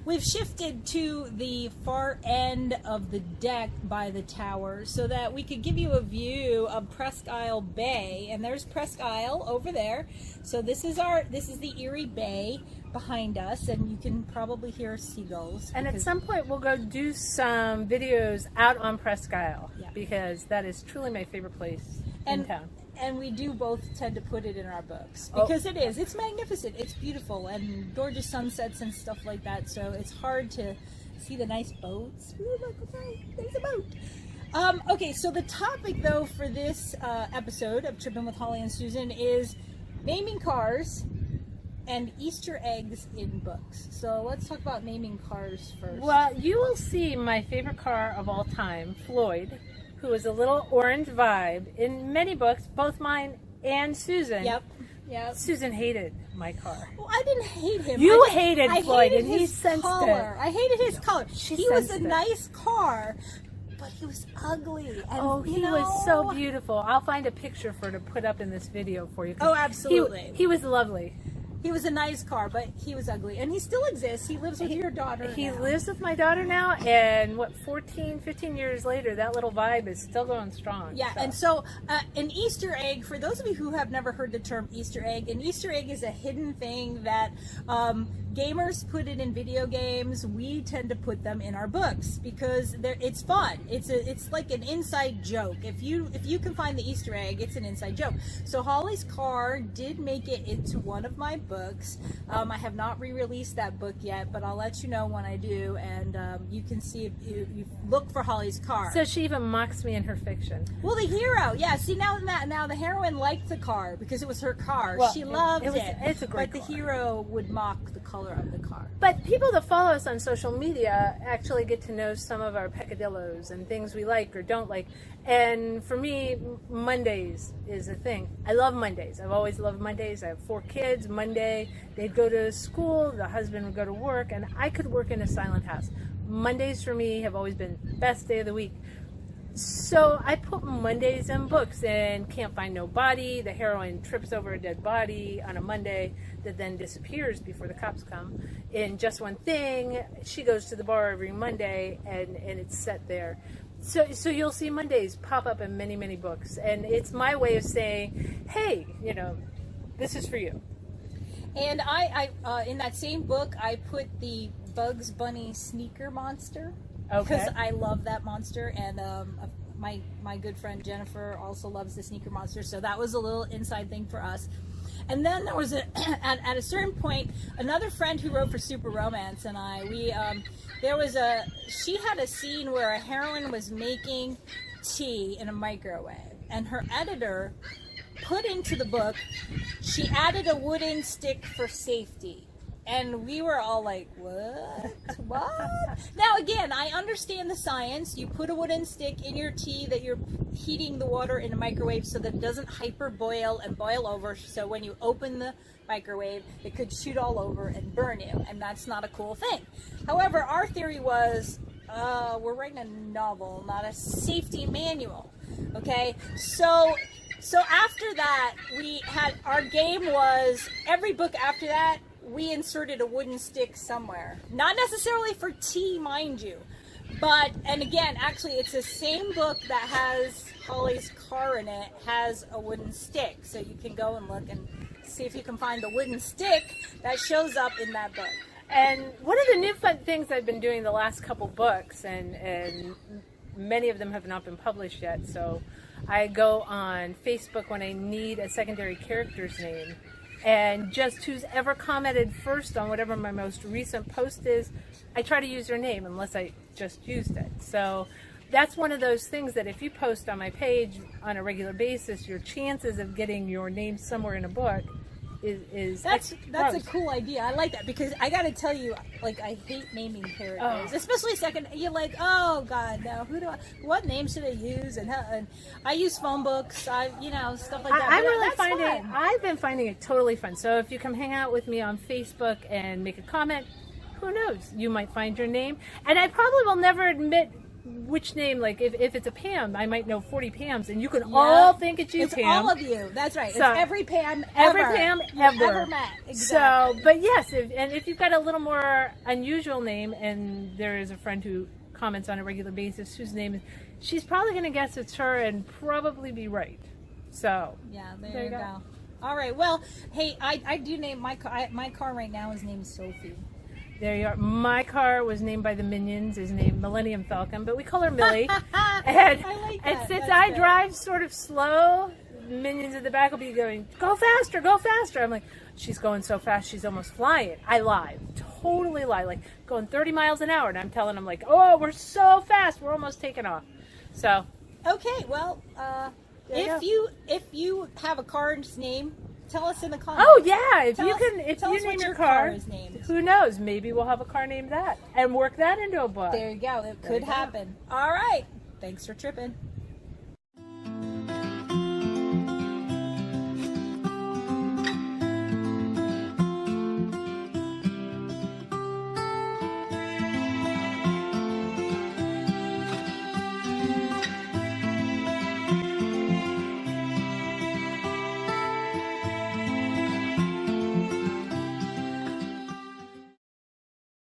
we've shifted to the far end of the deck by the tower so that we could give you a view of Presque Isle Bay. And there's Presque Isle over there. So this is the Erie Bay behind us, and you can probably hear seagulls. And at some point we'll go do some videos out on Presque Isle, because that is truly my favorite place in town. And we do both tend to put it in our books because it's magnificent, it's beautiful, and gorgeous sunsets and stuff like that. So it's hard to see the nice boats. Ooh, look, there's a boat. Okay, so the topic though for this episode of Trippin' with Holly and Susan is naming cars and Easter eggs in books. So let's talk about naming cars first. Well, you will see my favorite car of all time, Floyd, who is a little orange vibe in many books, both mine and Susan. Yep. Susan hated my car. Well, I didn't hate him. You hated Floyd, hated and he sensed color. it. I hated his color. He was a it. nice car, but he was ugly. And, he was so beautiful. I'll find a picture to put up in this video for you. Oh, absolutely. He was lovely. He was a nice car, but he was ugly. And he still exists. He lives with your daughter He now. lives with my daughter now, and 14, 15 years later, that little vibe is still going strong. Yeah, and so an Easter egg, for those of you who have never heard the term Easter egg, an Easter egg is a hidden thing that gamers put it in video games. We tend to put them in our books because it's fun. It's like an inside joke. If you can find the Easter egg, it's an inside joke. So Holly's car did make it into one of my books. I have not re-released that book yet, but I'll let you know when I do, and you can see if you look for Holly's car. So she even mocks me in her fiction. Well, the hero, yeah. See, now the heroine liked the car because it was her car. Well, she loved it. It's a great But car. the hero would mock the color of the car. But people that follow us on social media actually get to know some of our peccadillos and things we like or don't like. And for me, Mondays is a thing. I love Mondays. I've always loved Mondays. I have 4 kids. Monday, they'd go to school, the husband would go to work, and I could work in a silent house. Mondays for me have always been the best day of the week. So I put Mondays in books, and Can't Find No Body. The heroine trips over a dead body on a Monday that then disappears before the cops come. In Just One Thing, she goes to the bar every Monday, and it's set there. So you'll see Mondays pop up in many, many books. And it's my way of saying, hey, this is for you. And I in that same book, I put the Bugs Bunny sneaker monster. Okay. Because I love that monster, and my good friend Jennifer also loves the sneaker monster, so that was a little inside thing for us. And then there was at a certain point, another friend who wrote for Super Romance and she had a scene where a heroine was making tea in a microwave, and her editor put into the book, she added a wooden stick for safety. And we were all like, what? What? Now, again, I understand the science. You put a wooden stick in your tea that you're heating the water in a microwave so that it doesn't hyper boil and boil over. So when you open the microwave, it could shoot all over and burn you. And that's not a cool thing. However, our theory was, we're writing a novel, not a safety manual. Okay? So after that, our game was, every book after that, we inserted a wooden stick somewhere. Not necessarily for tea, mind you. And again, actually, it's the same book that has Holly's car in it, has a wooden stick. So you can go and look and see if you can find the wooden stick that shows up in that book. And one of the new fun things I've been doing the last couple books, and many of them have not been published yet, so I go on Facebook when I need a secondary character's name. And just who's ever commented first on whatever my most recent post is, I try to use their name unless I just used it. So that's one of those things that if you post on my page on a regular basis, your chances of getting your name somewhere in a book is that's a cool idea. I like that, because I gotta tell you, like, I hate naming characters, especially second. You're like, oh god, no, what name should I use? And I use phone books, stuff like that. I've been finding it totally fun. So if you come hang out with me on Facebook and make a comment, who knows? You might find your name, and I probably will never admit which name, like if it's a Pam, I might know 40 Pams, and you can all think it's you, it's Pam. all of you. That's right. So, it's every Pam ever. Every Pam you've ever. ever met. Exactly. So, but yes, if you've got a little more unusual name, and there is a friend who comments on a regular basis whose name is, she's probably going to guess it's her and probably be right. So yeah, there you go. All right. Well, hey, I do name my car. My car right now is named Sophie. There you are. My car was named by the Minions, is named Millennium Falcon, but we call her Millie. And, I like that. and since That's I good. drive sort of slow, Minions at the back will be going, go faster, go faster. I'm like, she's going so fast, she's almost flying. I lie. Totally lie. Like going 30 miles an hour, and I'm telling them like, oh, we're so fast, we're almost taking off. So. Okay. Well, if you have a car's name, tell us in the comments. Oh yeah, if Tell you us- can, if tell you us name what your your car, car is named. who knows? Maybe we'll have a car named that and work that into a book. There you go. It could you go. happen. All right. Thanks for tripping.